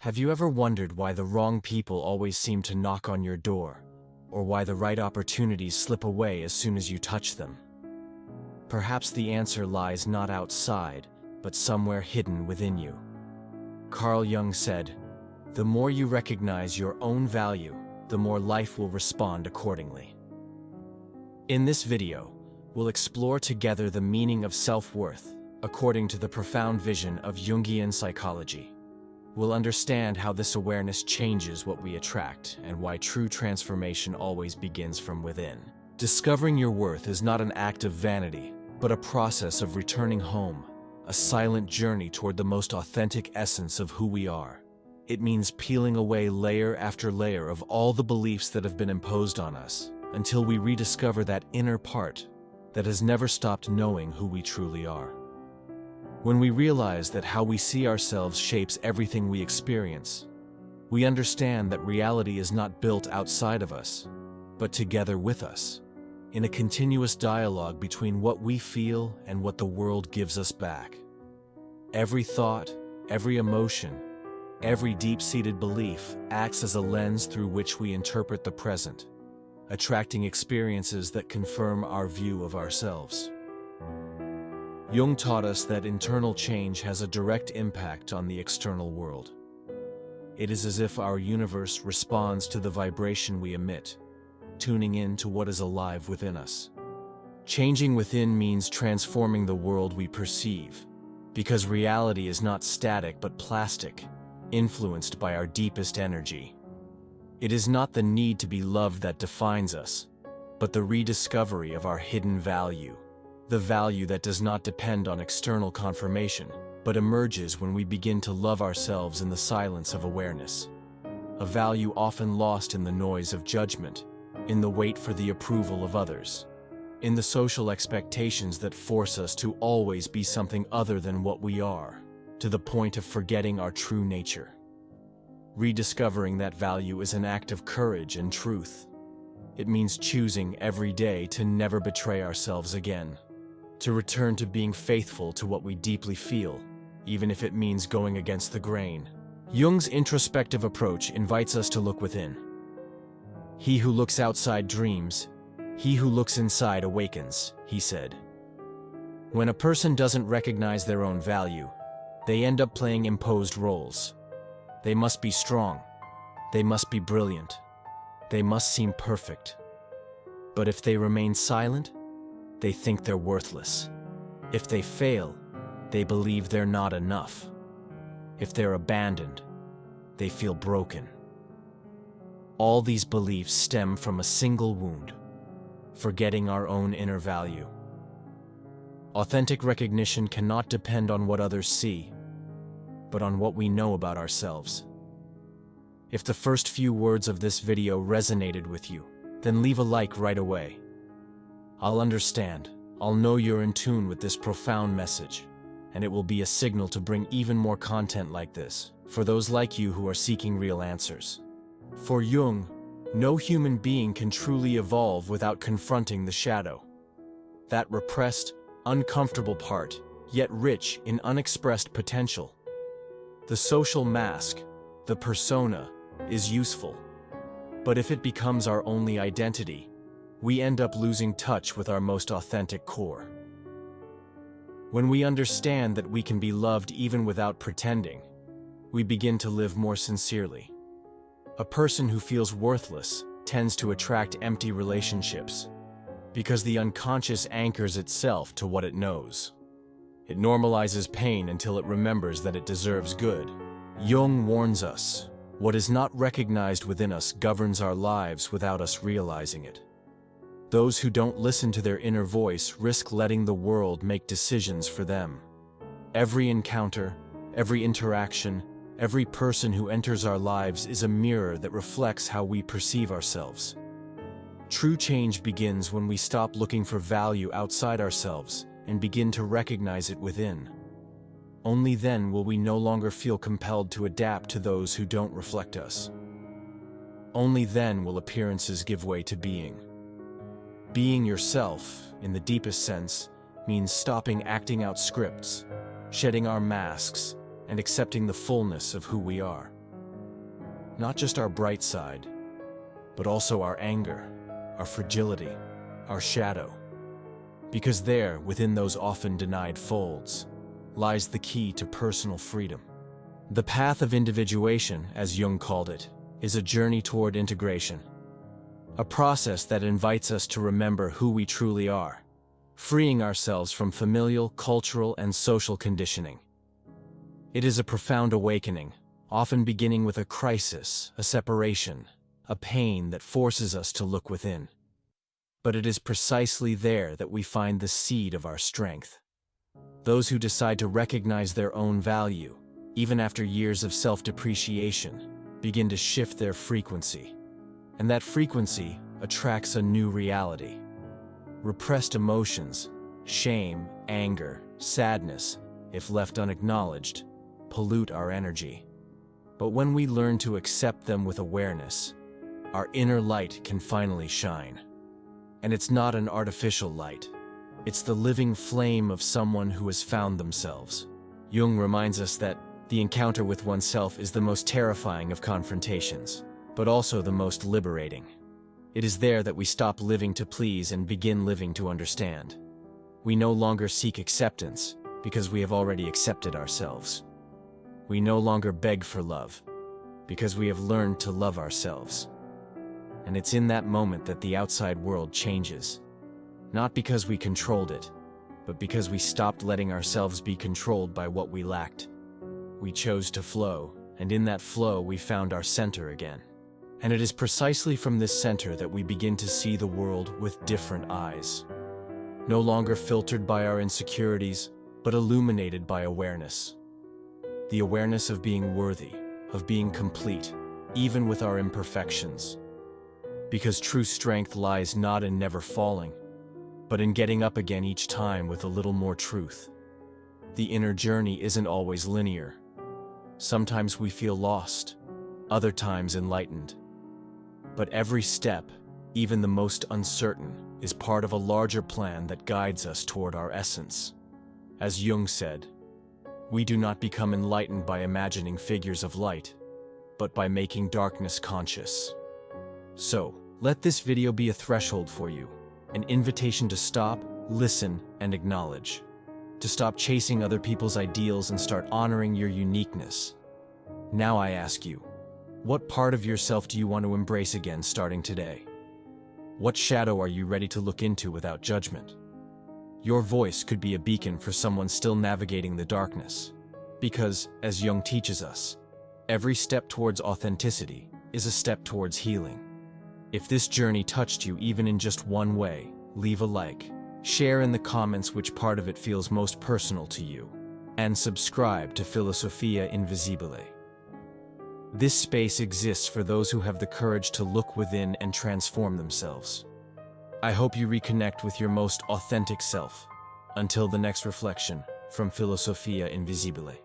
Have you ever wondered why the wrong people always seem to knock on your door, or why the right opportunities slip away as soon as you touch them? Perhaps the answer lies not outside, but somewhere hidden within you. Carl Jung said, "The more you recognize your own value, the more life will respond accordingly." In this video, we'll explore together the meaning of self-worth according to the profound vision of Jungian psychology. We'll understand how this awareness changes what we attract and why true transformation always begins from within. Discovering your worth is not an act of vanity, but a process of returning home, a silent journey toward the most authentic essence of who we are. It means peeling away layer after layer of all the beliefs that have been imposed on us, until we rediscover that inner part that has never stopped knowing who we truly are. When we realize that how we see ourselves shapes everything we experience, we understand that reality is not built outside of us, but together with us, in a continuous dialogue between what we feel and what the world gives us back. Every thought, every emotion, every deep-seated belief acts as a lens through which we interpret the present, attracting experiences that confirm our view of ourselves. Jung taught us that internal change has a direct impact on the external world. It is as if our universe responds to the vibration we emit, tuning in to what is alive within us. Changing within means transforming the world we perceive, because reality is not static but plastic, influenced by our deepest energy. It is not the need to be loved that defines us, but the rediscovery of our hidden value. The value that does not depend on external confirmation, but emerges when we begin to love ourselves in the silence of awareness. A value often lost in the noise of judgment, in the wait for the approval of others, in the social expectations that force us to always be something other than what we are, to the point of forgetting our true nature. Rediscovering that value is an act of courage and truth. It means choosing every day to never betray ourselves again, to return to being faithful to what we deeply feel, even if it means going against the grain. Jung's introspective approach invites us to look within. "He who looks outside dreams, he who looks inside awakens," he said. When a person doesn't recognize their own value, they end up playing imposed roles. They must be strong. They must be brilliant. They must seem perfect. But if they remain silent, they think they're worthless. If they fail, they believe they're not enough. If they're abandoned, they feel broken. All these beliefs stem from a single wound, forgetting our own inner value. Authentic recognition cannot depend on what others see, but on what we know about ourselves. If the first few words of this video resonated with you, then leave a like right away. I'll understand. I'll know you're in tune with this profound message, and it will be a signal to bring even more content like this for those like you who are seeking real answers. For Jung, no human being can truly evolve without confronting the shadow. That repressed, uncomfortable part, yet rich in unexpressed potential. The social mask, the persona, is useful. But if it becomes our only identity, we end up losing touch with our most authentic core. When we understand that we can be loved even without pretending, we begin to live more sincerely. A person who feels worthless tends to attract empty relationships, because the unconscious anchors itself to what it knows. It normalizes pain until it remembers that it deserves good. Jung warns us, what is not recognized within us governs our lives without us realizing it. Those who don't listen to their inner voice risk letting the world make decisions for them. Every encounter, every interaction, every person who enters our lives is a mirror that reflects how we perceive ourselves. True change begins when we stop looking for value outside ourselves and begin to recognize it within. Only then will we no longer feel compelled to adapt to those who don't reflect us. Only then will appearances give way to being. Being yourself, in the deepest sense, means stopping acting out scripts, shedding our masks, and accepting the fullness of who we are. Not just our bright side, but also our anger, our fragility, our shadow. Because there, within those often denied folds, lies the key to personal freedom. The path of individuation, as Jung called it, is a journey toward integration. A process that invites us to remember who we truly are, freeing ourselves from familial, cultural, and social conditioning. It is a profound awakening, often beginning with a crisis, a separation, a pain that forces us to look within. But it is precisely there that we find the seed of our strength. Those who decide to recognize their own value, even after years of self-depreciation, begin to shift their frequency. And that frequency attracts a new reality. Repressed emotions, shame, anger, sadness, if left unacknowledged, pollute our energy. But when we learn to accept them with awareness, our inner light can finally shine. And it's not an artificial light. It's the living flame of someone who has found themselves. Jung reminds us that the encounter with oneself is the most terrifying of confrontations, but also the most liberating. It is there that we stop living to please and begin living to understand. We no longer seek acceptance because we have already accepted ourselves. We no longer beg for love because we have learned to love ourselves. And it's in that moment that the outside world changes. Not because we controlled it, but because we stopped letting ourselves be controlled by what we lacked. We chose to flow, and in that flow we found our center again. And it is precisely from this center that we begin to see the world with different eyes. No longer filtered by our insecurities, but illuminated by awareness. The awareness of being worthy, of being complete, even with our imperfections. Because true strength lies not in never falling, but in getting up again each time with a little more truth. The inner journey isn't always linear. Sometimes we feel lost, other times enlightened. But every step, even the most uncertain, is part of a larger plan that guides us toward our essence. As Jung said, we do not become enlightened by imagining figures of light, but by making darkness conscious. So, let this video be a threshold for you, an invitation to stop, listen, and acknowledge. To stop chasing other people's ideals and start honoring your uniqueness. Now I ask you, what part of yourself do you want to embrace again starting today? What shadow are you ready to look into without judgment? Your voice could be a beacon for someone still navigating the darkness. Because, as Jung teaches us, every step towards authenticity is a step towards healing. If this journey touched you even in just one way, leave a like, share in the comments which part of it feels most personal to you, and subscribe to Philosophia Invisibile. This space exists for those who have the courage to look within and transform themselves. I hope you reconnect with your most authentic self. Until the next reflection, from Philosophia Invisibile.